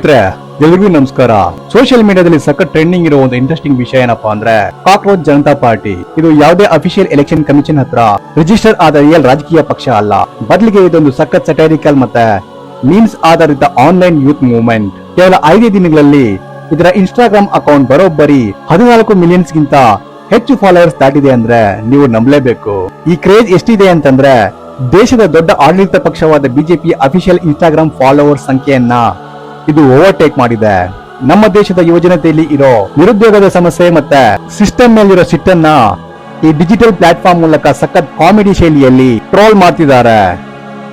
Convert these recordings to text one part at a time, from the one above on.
ಸ್ನೇಹಿತರೆ, ಎಲ್ರಿಗೂ ನಮಸ್ಕಾರ. ಸೋಷಿಯಲ್ ಮೀಡಿಯಾದಲ್ಲಿ ಸಖತ್ ಟ್ರೆಂಡಿಂಗ್ ಇರೋ ಒಂದು ಇಂಟ್ರೆಸ್ಟಿಂಗ್ ವಿಷಯ ಏನಪ್ಪಾ ಅಂದ್ರೆ ಕಾಕ್ರೋಚ್ ಜನತಾ ಪಾರ್ಟಿ. ಇದು ಯಾವುದೇ ಅಫಿಷಿಯಲ್ ಎಲೆಕ್ಷನ್ ಕಮಿಷನ್ ಹತ್ರ ರಿಜಿಸ್ಟರ್ ಆದ ರಿಯಲ್ ರಾಜಕೀಯ ಪಕ್ಷ ಅಲ್ಲ. ಬದಲಿಗೆ ಇದೊಂದು ಸಖತ್ ಸಟೈರಿಕಲ್ ಮತ್ತೆ ಮೀಮ್ಸ್ ಆಧಾರಿತ ಆನ್ಲೈನ್ ಯೂತ್ ಮೂವ್ಮೆಂಟ್. ಕೇವಲ 5 ದಿನಗಳಲ್ಲಿ ಇದರ ಇನ್ಸ್ಟಾಗ್ರಾಮ್ ಅಕೌಂಟ್ ಬರೋಬ್ಬರಿ 14 ಮಿಲಿಯನ್ಸ್ ಗಿಂತ ಹೆಚ್ಚು ಫಾಲೋವರ್ಸ್ ದಾಟಿದೆ ಅಂದ್ರೆ ನೀವು ನಂಬಲೇಬೇಕು. ಈ ಕ್ರೇಜ್ ಎಷ್ಟಿದೆ ಅಂತಂದ್ರೆ ದೇಶದ ದೊಡ್ಡ ಆಡಳಿತ ಪಕ್ಷವಾದ ಬಿಜೆಪಿ ಅಫಿಷಿಯಲ್ ಇನ್ಸ್ಟಾಗ್ರಾಮ್ ಫಾಲೋವರ್ಸ್ ಸಂಖ್ಯೆಯನ್ನ ಇದು ಓವರ್ಟೇಕ್ ಮಾಡಿದೆ. ನಮ್ಮ ದೇಶದ ಯುವಜನತೆಯಲ್ಲಿ ಇರೋ ನಿರುದ್ಯೋಗದ ಸಮಸ್ಯೆ ಮತ್ತೆ ಸಿಸ್ಟಮ್ ಮೇಲಿರೋ ಸಿಟ್ಟನ್ನ ಈ ಡಿಜಿಟಲ್ ಪ್ಲಾಟ್ಫಾರ್ಮ್ ಮೂಲಕ ಸಖತ್ ಕಾಮಿಡಿ ಶೈಲಿಯಲ್ಲಿ ಟ್ರೋಲ್ ಮಾಡ್ತಿದ್ದಾರೆ.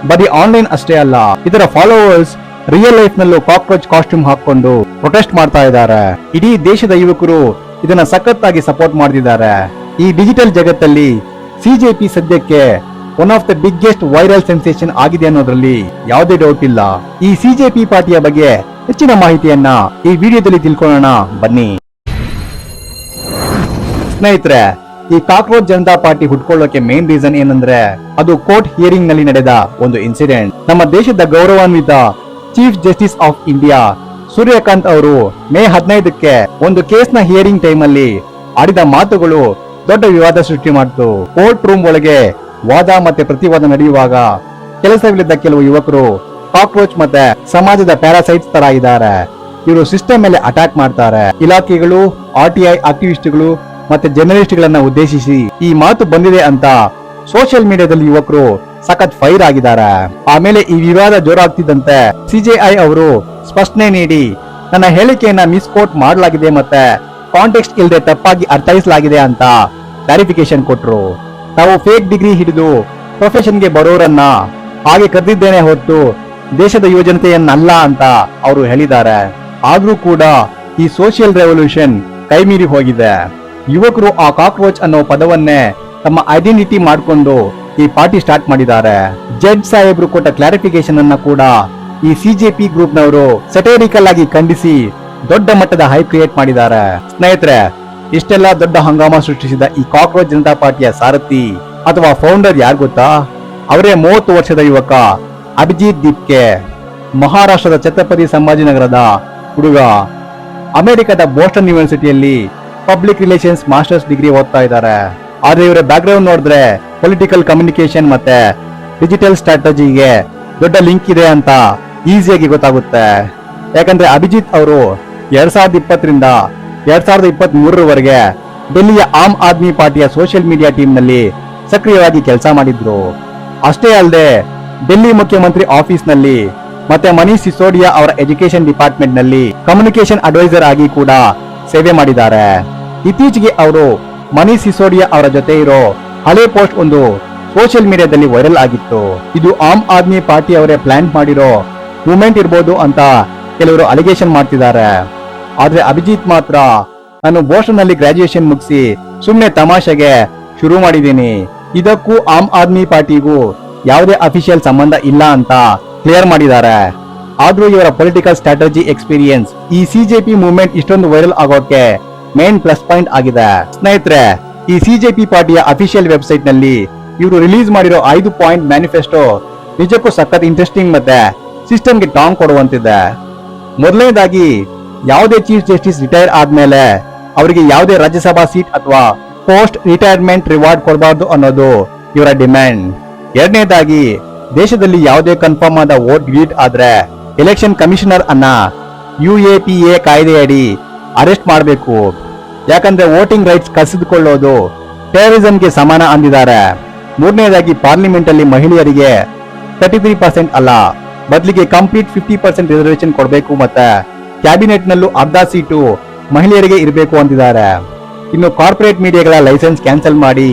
ಬರೀ ಆನ್ಲೈನ್ ಅಷ್ಟೇ ಅಲ್ಲ, ಇದರ ಫಾಲೋವರ್ಸ್ ರಿಯಲ್ ಲೈಫ್ ನಲ್ಲೂ ಕಾಕ್ರೋಚ್ ಕಾಸ್ಟ್ಯೂಮ್ ಹಾಕೊಂಡು ಪ್ರೊಟೆಸ್ಟ್ ಮಾಡ್ತಾ ಇದ್ದಾರೆ. ಇಡೀ ದೇಶದ ಯುವಕರು ಇದನ್ನ ಸಖತ್ತಾಗಿ ಸಪೋರ್ಟ್ ಮಾಡ್ತಿದ್ದಾರೆ. ಈ ಡಿಜಿಟಲ್ ಜಗತ್ತಲ್ಲಿ ಸಿಜೆಪಿ ಸದ್ಯಕ್ಕೆ one of the biggest viral sensation ಆಗಿದೆ ಅನ್ನೋದ್ರಲ್ಲಿ ಯಾವುದೇ ಡೌಟ್ ಇಲ್ಲ. ಈ ಸಿಜೆಪಿ ಪಾರ್ಟಿಯ ಬಗ್ಗೆ ಹೆಚ್ಚಿನ ಮಾಹಿತಿಯನ್ನ ಈ ವಿಡಿಯೋದಲ್ಲಿ ತಿಳ್ಕೊಳ್ಳೋಣ ಬನ್ನಿ. ಸ್ನೇಹಿತರೆ, ಈ ಕಾಕ್ರೋಚ್ ಜನತಾ ಪಾರ್ಟಿ ಹುಟ್ಕೊಳ್ಳೋಕೆ ಮೇನ್ ರೀಸನ್ ಏನಂದ್ರೆ ಅದು ಕೋರ್ಟ್ ಹಿಯರಿಂಗ್ ನಲ್ಲಿ ನಡೆದ ಒಂದು ಇನ್ಸಿಡೆಂಟ್. ನಮ್ಮ ದೇಶದ ಗೌರವಾನ್ವಿತ chief justice of India Suryakant ಅವರು ಮೇ 15ಕ್ಕೆ ಒಂದು ಕೇಸ್ ನ ಹಿಯರಿಂಗ್ ಟೈಮ್ ಅಲ್ಲಿ ಆಡಿದ ಮಾತುಗಳು ದೊಡ್ಡ ವಿವಾದ ಸೃಷ್ಟಿ ಮಾಡಿತು. ಕೋರ್ಟ್ ರೂಮ್ ಒಳಗೆ ವಾದ ಮತ್ತೆ ಪ್ರತಿವಾದ ನಡೆಯುವಾಗ ಕೆಲಸವಿಲ್ಲದ ಕೆಲವು ಯುವಕರು ಕಾಕ್ರೋಚ್ ಮತ್ತೆ ಸಮಾಜದ ಪ್ಯಾರಾಸೈಟ್ಸ್ ತರ ಇದ್ದಾರೆ. ಇವರು ಸಿಸ್ಟಮ್ ಮೇಲೆ ಅಟ್ಯಾಕ್ ಮಾಡ್ತಾರೆ. ಇಲಾಖೆಗಳು, RTI ಆಕ್ಟಿವಿಸ್ಟ್ಗಳು ಮತ್ತೆ ಜರ್ನಲಿಸ್ಟ್ ಗಳನ್ನ ಉದ್ದೇಶಿಸಿ ಈ ಮಾತು ಬಂದಿದೆ ಅಂತ ಸೋಷಿಯಲ್ ಮೀಡಿಯಾದಲ್ಲಿ ಯುವಕರು ಸಖತ್ ಫೈರ್ ಆಗಿದ್ದಾರೆ. ಆಮೇಲೆ ಈ ವಿವಾದ ಜೋರಾಗ್ತಿದ್ದಂತೆ CJI ಅವರು ಸ್ಪಷ್ಟನೆ ನೀಡಿ ನನ್ನ ಹೇಳಿಕೆಯನ್ನ ಮಿಸ್ಕೋಟ್ ಮಾಡಲಾಗಿದೆ ಮತ್ತೆ ಕಾಂಟೆಕ್ಸ್ಟ್ ಇಲ್ಲದೆ ತಪ್ಪಾಗಿ ಅರ್ಥೈಸಲಾಗಿದೆ ಅಂತ ಕ್ಲಾರಿಫಿಕೇಶನ್ ಕೊಟ್ರು. ತಾವು ಫೇಕ್ ಡಿಗ್ರಿ ಹಿಡಿದು ಪ್ರೊಫೆಷನ್ಗೆ ಬರೋರನ್ನ ಹಾಗೆ ಕರೆದಿದ್ದೇನೆ ಹೊತ್ತು ದೇಶದ ಯುವಜನತೆಯನ್ನಲ್ಲ ಅಂತ ಅವರು ಹೇಳಿದ್ದಾರೆ. ಆದ್ರೂ ಕೂಡ ಈ ಸೋಷಿಯಲ್ ರೆವಲ್ಯೂಷನ್ ಕೈಮೀರಿ ಹೋಗಿದೆ. ಯುವಕರು ಆ ಕಾಕ್ರೋಚ್ ಅನ್ನೋ ಪದವನ್ನೇ ತಮ್ಮ ಐಡೆಂಟಿಟಿ ಮಾಡಿಕೊಂಡು ಈ ಪಾರ್ಟಿ ಸ್ಟಾರ್ಟ್ ಮಾಡಿದ್ದಾರೆ. ಜಡ್ಜ್ ಸಾಹೇಬ್ರು ಕೊಟ್ಟ ಕ್ಲಾರಿಫಿಕೇಶನ್ ಅನ್ನ ಕೂಡ ಈ ಸಿಜೆಪಿ ಗ್ರೂಪ್ ನವರು ಸಟೈರಿಕಲ್ ಆಗಿ ಖಂಡಿಸಿ ದೊಡ್ಡ ಮಟ್ಟದ ಹೈಪ್ ಕ್ರಿಯೇಟ್ ಮಾಡಿದ್ದಾರೆ. ಸ್ನೇಹಿತರೆ, ಇಷ್ಟೆಲ್ಲ ದೊಡ್ಡ ಹಂಗಾಮ ಸೃಷ್ಟಿಸಿದ ಈ ಕಾಕ್ರೋಚ್ ಜನತಾ ಪಾರ್ಟಿಯ ಸಾರಥಿ ಅಥವಾ ಫೌಂಡರ್ ಯಾರು ಗೊತ್ತಾ? ಅವರೇ 30 ವರ್ಷದ ಯುವಕ ಅಭಿಜಿತ್ ದೀಪ್ಕೆ. ಮಹಾರಾಷ್ಟ್ರದ ಛತ್ರಪತಿ ಸಂಭಾಜಿನಗರದ ಹುಡುಗ. ಅಮೆರಿಕದ ಬೋಸ್ಟನ್ ಯೂನಿವರ್ಸಿಟಿಯಲ್ಲಿ ಪಬ್ಲಿಕ್ ರಿಲೇಷನ್ಸ್ ಮಾಸ್ಟರ್ಸ್ ಡಿಗ್ರಿ ಓದ್ತಾ ಇದ್ದಾರೆ. ಆದ್ರೆ ಇವರ ಬ್ಯಾಕ್ ಗ್ರೌಂಡ್ ನೋಡಿದ್ರೆ ಪೊಲಿಟಿಕಲ್ ಕಮ್ಯುನಿಕೇಶನ್ ಮತ್ತೆ ಡಿಜಿಟಲ್ ಸ್ಟ್ರಾಟಜಿಗೆ ದೊಡ್ಡ ಲಿಂಕ್ ಇದೆ ಅಂತ ಈಸಿಯಾಗಿ ಗೊತ್ತಾಗುತ್ತೆ. ಯಾಕಂದ್ರೆ ಅಭಿಜಿತ್ ಅವರು 2020ರಿಂದ 2023ರವರೆಗೆ ಡೆಲ್ಲಿಯ ಆಮ್ ಆದ್ಮಿ ಪಾರ್ಟಿಯ ಸೋಷಿಯಲ್ ಮೀಡಿಯಾ ಟೀಮ್ ನಲ್ಲಿ ಸಕ್ರಿಯವಾಗಿ ಕೆಲಸ ಮಾಡಿದ್ರು. ಅಷ್ಟೇ ಅಲ್ಲದೆ ಡೆಲ್ಲಿ ಮುಖ್ಯಮಂತ್ರಿ ಆಫೀಸ್ ನಲ್ಲಿ ಮತ್ತೆ ಮನೀಶ್ ಸಿಸೋಡಿಯಾ ಅವರ ಎಜುಕೇಶನ್ ಡಿಪಾರ್ಟ್ಮೆಂಟ್ ನಲ್ಲಿ ಕಮ್ಯುನಿಕೇಶನ್ ಅಡ್ವೈಸರ್ ಆಗಿ ಕೂಡ ಸೇವೆ ಮಾಡಿದ್ದಾರೆ. ಇತ್ತೀಚೆಗೆ ಅವರು ಮನೀಶ್ ಸಿಸೋಡಿಯಾ ಅವರ ಜೊತೆ ಇರೋ ಹಳೆ ಪೋಸ್ಟ್ ಒಂದು ಸೋಷಿಯಲ್ ಮೀಡಿಯಾದಲ್ಲಿ ವೈರಲ್ ಆಗಿತ್ತು. ಇದು ಆಮ್ ಆದ್ಮಿ ಪಾರ್ಟಿ ಅವರೇ ಪ್ಲಾನ್ ಮಾಡಿರೋ ಮೂವ್ಮೆಂಟ್ ಇರಬಹುದು ಅಂತ ಕೆಲವರು ಅಲಿಗೇಷನ್ ಮಾಡ್ತಿದ್ದಾರೆ. ಆದ್ರೆ ಅಭಿಜಿತ್ ಮಾತ್ರ ನಾನು ಬೋಸ್ಟನ್ ನಲ್ಲಿ ಗ್ರಾಜುಯೇಷನ್ ಮುಗಿಸಿ ಸುಮ್ನೆ ತಮಾಷೆಗೆ ಶುರು ಮಾಡಿದ್ದೀನಿ, ಇದಕ್ಕೂ ಆಮ್ ಆದ್ಮಿ ಪಾರ್ಟಿಗೂ ಯಾವುದೇ ಅಫಿಷಿಯಲ್ ಸಂಬಂಧ ಇಲ್ಲ ಅಂತ ಕ್ಲಿಯರ್ ಮಾಡಿದ್ದಾರೆ. ಆದ್ರೂ ಇವರ ಪೊಲಿಟಿಕಲ್ ಸ್ಟ್ರಾಟಜಿ ಎಕ್ಸ್ಪೀರಿಯನ್ಸ್ ಈ ಸಿಜೆಪಿ ಮೂವ್ಮೆಂಟ್ ಇಷ್ಟೊಂದು ವೈರಲ್ ಆಗೋಕೆ ಮೇನ್ ಪ್ಲಸ್ ಪಾಯಿಂಟ್ ಆಗಿದೆ. ಸ್ನೇಹಿತರೆ, ಈ ಸಿಜೆಪಿ ಪಾರ್ಟಿಯ ಅಫಿಷಿಯಲ್ ವೆಬ್ಸೈಟ್ ನಲ್ಲಿ ಇವರು ರಿಲೀಸ್ ಮಾಡಿರೋ 5 ಪಾಯಿಂಟ್ ಮ್ಯಾನಿಫೆಸ್ಟೋ ನಿಜಕ್ಕೂ ಸಖತ್ ಇಂಟ್ರೆಸ್ಟಿಂಗ್ ಮತ್ತೆ ಸಿಸ್ಟಮ್ಗೆ ಟಾಂಗ್ ಕೊಡುವಂತಿದೆ. ಮೊದಲನೇದಾಗಿ ಯಾವುದೇ ಚೀಫ್ ಜಸ್ಟಿಸ್ ರಿಟೈರ್ ಆದ್ಮೇಲೆ ಅವರಿಗೆ ಯಾವುದೇ ರಾಜ್ಯಸಭಾ ಸೀಟ್ ಅಥವಾ ಪೋಸ್ಟ್ ರಿಟೈರ್ಮೆಂಟ್ ರಿವಾರ್ಡ್ ಕೊಡಬಾರ್ದು ಅನ್ನೋದು ಇವರ ಡಿಮ್ಯಾಂಡ್. ಎರಡನೇದಾಗಿ ದೇಶದಲ್ಲಿ ಯಾವುದೇ ಕನ್ಫರ್ಮ್ ಆದ ವೋಟ್ ಡಿಲೀಟ್ ಆದ್ರೆ ಎಲೆಕ್ಷನ್ ಕಮಿಷನರ್ ಅನ್ನ UAPA ಕಾಯ್ದೆಯಡಿ ಅರೆಸ್ಟ್ ಮಾಡಬೇಕು. ಯಾಕಂದ್ರೆ ವೋಟಿಂಗ್ ರೈಟ್ಸ್ ಕಸಿದುಕೊಳ್ಳೋದು ಟೆರರಿಸಂಗೆ ಸಮಾನ ಅಂದಿದ್ದಾರೆ. ಮೂರನೇದಾಗಿ ಪಾರ್ಲಿಮೆಂಟ್ ಅಲ್ಲಿ ಮಹಿಳೆಯರಿಗೆ 33% ಅಲ್ಲ, ಬದಲಿಗೆ ಕಂಪ್ಲೀಟ್ 50% ರಿಸರ್ವೇಶನ್ ಕೊಡಬೇಕು ಮತ್ತೆ ಕ್ಯಾಬಿನೆಟ್ ನಲ್ಲೂ ಅರ್ಧ ಸೀಟು ಮಹಿಳೆಯರಿಗೆ ಇರಬೇಕು ಅಂತಿದ್ದಾರೆ. ಇನ್ನು ಕಾರ್ಪೊರೇಟ್ ಮೀಡಿಯಾಗಳ ಲೈಸೆನ್ಸ್ ಕ್ಯಾನ್ಸಲ್ ಮಾಡಿ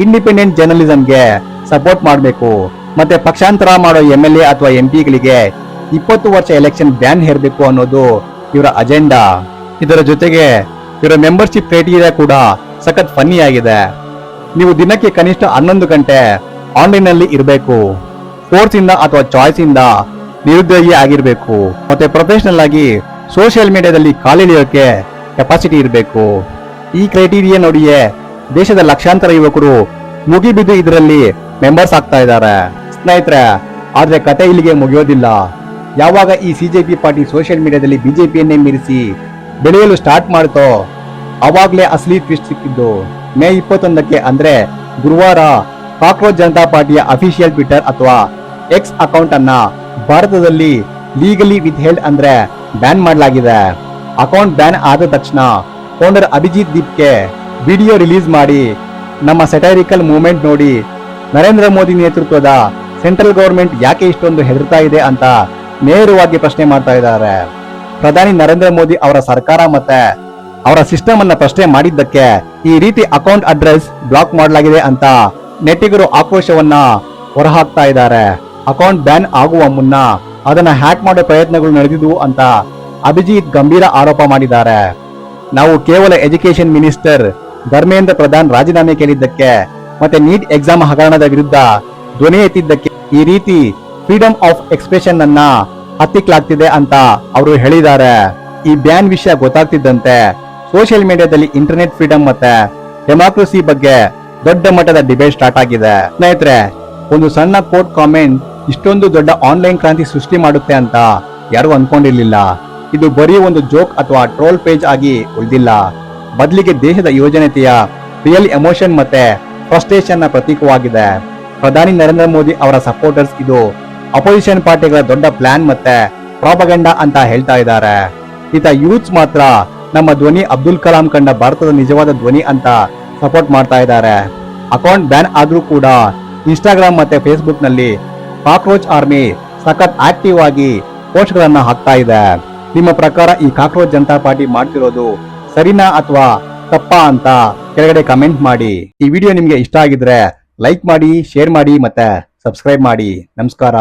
ಇಂಡಿಪೆಂಡೆಂಟ್ ಜರ್ನಲಿಸಂಗೆ ಸಪೋರ್ಟ್ ಮಾಡಬೇಕು. ಮತ್ತೆ ಪಕ್ಷಾಂತರ ಮಾಡೋ MLA ಅಥವಾ MP ಗಳಿಗೆ 20 ವರ್ಷ ಎಲೆಕ್ಷನ್ ಬ್ಯಾನ್ ಹೇರಬೇಕು ಅನ್ನೋದು ಇವರ ಅಜೆಂಡಾ. ಇದರ ಜೊತೆಗೆ ಇವರ ಮೆಂಬರ್ಶಿಪ್ ಕ್ರೈಟೀರಿಯಾ ಕೂಡ ಸಖತ್ ಫನ್ನಿ ಆಗಿದೆ. ನೀವು ದಿನಕ್ಕೆ ಕನಿಷ್ಠ 11 ಗಂಟೆ ಆನ್ಲೈನ್ ನಲ್ಲಿ ಇರಬೇಕು. ಫೋರ್ಸ್ ಇಂದ ಅಥವಾ ಚಾಯ್ಸ್ ಇಂದ ನಿರುದ್ಯೋಗಿ ಆಗಿರ್ಬೇಕು. ಮತ್ತೆ ಪ್ರೊಫೆಷನಲ್ ಆಗಿ ಸೋಷಿಯಲ್ ಮೀಡಿಯಾದಲ್ಲಿ ಕಾಲಿಳಿಯೋಕೆ ಕೆಪಾಸಿಟಿ ಇರಬೇಕು. ಈ ಕ್ರೈಟೀರಿಯಾ ನೋಡಿಯೇ ದೇಶದ ಲಕ್ಷಾಂತರ ಯುವಕರು ಮುಗಿಬಿದ್ದು ಇದರಲ್ಲಿ ಮೆಂಬರ್ಸ್ ಆಗ್ತಾ ಇದ್ದಾರೆ. ಸ್ನೇಹಿತರೆ, ಆದ್ರೆ ಕತೆ ಇಲ್ಲಿಗೆ ಮುಗಿಯೋದಿಲ್ಲ. ಯಾವಾಗ ಈ ಸಿಜೆಪಿ ಪಾರ್ಟಿ ಸೋಷಿಯಲ್ ಮೀಡಿಯಾದಲ್ಲಿ ಬಿಜೆಪಿಯನ್ನೇ ಮೀರಿಸಿ ಬೆಳೆಯಲು ಸ್ಟಾರ್ಟ್ ಮಾಡ್ತೋ ಅವಾಗ್ಲೇ ಅಸಲಿ ಟ್ವಿಸ್ಟ್ ಸಿಕ್ಕಿದ್ದು ಮೇ 21ಕ್ಕೆ ಅಂದ್ರೆ ಗುರುವಾರ ಕಾಕ್ರೋಚ್ ಜನತಾ ಪಾರ್ಟಿಯ ಅಫಿಷಿಯಲ್ ಟ್ವಿಟರ್ ಅಥವಾ ಎಕ್ಸ್ ಅಕೌಂಟ್ ಅನ್ನ ಭಾರತದಲ್ಲಿ ಲೀಗಲಿ ವಿತ್ ಹೆಲ್ಡ್ ಅಂದ್ರೆ ಬ್ಯಾನ್ ಮಾಡಲಾಗಿದೆ. ಅಕೌಂಟ್ ಬ್ಯಾನ್ ಆದ ತಕ್ಷಣ ಫೌಂಡರ್ ಅಭಿಜಿತ್ ದೀಪ್ಗೆ ವಿಡಿಯೋ ರಿಲೀಸ್ ಮಾಡಿ ನಮ್ಮ ಸೆಟೈರಿಕಲ್ ಮೂವ್ಮೆಂಟ್ ನೋಡಿ ನರೇಂದ್ರ ಮೋದಿ ನೇತೃತ್ವದ ಸೆಂಟ್ರಲ್ ಗವರ್ಮೆಂಟ್ ಯಾಕೆ ಇಷ್ಟೊಂದು ಹೆದರ್ತಾ ಇದೆ ಅಂತ ನೇರವಾಗಿ ಪ್ರಶ್ನೆ ಮಾಡ್ತಾ ಇದ್ದಾರೆ. ಪ್ರಧಾನಿ ನರೇಂದ್ರ ಮೋದಿ ಅವರ ಸರ್ಕಾರ ಮತ್ತೆ ಅವರ ಸಿಸ್ಟಮ್ ಅನ್ನ ಪ್ರಶ್ನೆ ಮಾಡಿದ್ದಕ್ಕೆ ಈ ರೀತಿ ಅಕೌಂಟ್ ಅಡ್ರೆಸ್ ಬ್ಲಾಕ್ ಮಾಡಲಾಗಿದೆ ಅಂತ ನೆಟ್ಟಿಗರು ಆಕ್ರೋಶವನ್ನ ಹೊರಹಾಕ್ತಾ ಇದ್ದಾರೆ. ಅಕೌಂಟ್ ಬ್ಯಾನ್ ಆಗುವ ಮುನ್ನ ಅದನ್ನ ಹ್ಯಾಕ್ ಮಾಡೋ ಪ್ರಯತ್ನಗಳು ನಡೆದಿದ್ವು ಅಂತ ಅಭಿಜಿತ್ ಗಂಭೀರ ಆರೋಪ ಮಾಡಿದ್ದಾರೆ. ನಾವು ಕೇವಲ ಎಜುಕೇಶನ್ ಮಿನಿಸ್ಟರ್ ಧರ್ಮೇಂದ್ರ ಪ್ರಧಾನ್ ರಾಜೀನಾಮೆ ಕೇಳಿದ್ದಕ್ಕೆ ಮತ್ತೆ ನೀಟ್ ಎಕ್ಸಾಮ್ ಹಗರಣದ ವಿರುದ್ಧ ಧ್ವನಿ ಎತ್ತಿದ್ದಕ್ಕೆ ಈ ರೀತಿ ಫ್ರೀಡಮ್ ಆಫ್ ಎಕ್ಸ್ಪ್ರೆಷನ್ ಅನ್ನ ಹತ್ತಿಕ್ಲಾಗ್ತಿದೆ ಅಂತ ಅವರು ಹೇಳಿದ್ದಾರೆ. ಈ ಬ್ಯಾನ್ ವಿಷಯ ಗೊತ್ತಾಗ್ತಿದ್ದಂತೆ ಸೋಷಿಯಲ್ ಮೀಡಿಯಾದಲ್ಲಿ ಇಂಟರ್ನೆಟ್ ಫ್ರೀಡಮ್ ಮತ್ತೆ ಡೆಮಾಕ್ರಸಿ ಬಗ್ಗೆ ದೊಡ್ಡ ಮಟ್ಟದ ಡಿಬೇಟ್ ಸ್ಟಾರ್ಟ್ ಆಗಿದೆ. ಸ್ನೇಹಿತರೆ, ಒಂದು ಸಣ್ಣ ಕೋರ್ಟ್ ಕಾಮೆಂಟ್ ಇಷ್ಟೊಂದು ದೊಡ್ಡ ಆನ್ಲೈನ್ ಕ್ರಾಂತಿ ಸೃಷ್ಟಿ ಮಾಡುತ್ತೆ ಅಂತ ಯಾರು ಅನ್ಕೊಂಡಿರ್ಲಿಲ್ಲ. ಇದು ಬರೀ ಒಂದು ಜೋಕ್ ಅಥವಾ ಟ್ರೋಲ್ ಪೇಜ್ ಆಗಿ ಉಳಿದಿಲ್ಲ, ಬದಲಿಗೆ ದೇಶದ ಯುವಜನತೆಯ ರಿಯಲ್ ಎಮೋಷನ್ ಮತ್ತೆ ಫ್ರಸ್ಟ್ರೇಷನ್ ನ ಪ್ರತೀಕವಾಗಿದೆ. ಪ್ರಧಾನಿ ನರೇಂದ್ರ ಮೋದಿ ಅವರ ಸಪೋರ್ಟರ್ಸ್ ಇದು ಅಪೋಸಿಷನ್ ಪಾರ್ಟಿಗಳ ದೊಡ್ಡ ಪ್ಲಾನ್ ಮತ್ತೆ ಪ್ರಾಪಗಂಡಾ ಅಂತ ಹೇಳ್ತಾ ಇದ್ದಾರೆ. ಈತ ಯೂತ್ಸ್ ಮಾತ್ರ ನಮ್ಮ ಧ್ವನಿ ಅಬ್ದುಲ್ ಕಲಾಂ ಕಂಡ ಭಾರತದ ನಿಜವಾದ ಧ್ವನಿ ಅಂತ ಸಪೋರ್ಟ್ ಮಾಡ್ತಾ ಇದ್ದಾರೆ. ಅಕೌಂಟ್ ಬ್ಯಾನ್ ಆದ್ರೂ ಕೂಡ ಇನ್ಸ್ಟಾಗ್ರಾಮ್ ಮತ್ತೆ ಫೇಸ್ಬುಕ್ ನಲ್ಲಿ ಕಾಕ್ರೋಚ್ ಆರ್ಮಿ ಸಖತ್ ಆಕ್ಟಿವ್ ಆಗಿ ಪೋಸ್ಟ್ ಗಳನ್ನ ಹಾಕ್ತಾ ಇದೆ. ನಿಮ್ಮ ಪ್ರಕಾರ ಈ ಕಾಕ್ರೋಚ್ ಜನತಾ ಪಾರ್ಟಿ ಮಾಡ್ತಿರೋದು ಸರಿನಾ ಅಥವಾ ತಪ್ಪಾ ಅಂತ ಕೆಳಗಡೆ ಕಮೆಂಟ್ ಮಾಡಿ. ಈ ವಿಡಿಯೋ ನಿಮ್ಗೆ ಇಷ್ಟ ಆಗಿದ್ರೆ ಲೈಕ್ ಮಾಡಿ, ಶೇರ್ ಮಾಡಿ ಮತ್ತೆ ಸಬ್ಸ್ಕ್ರೈಬ್ ಮಾಡಿ. ನಮಸ್ಕಾರ.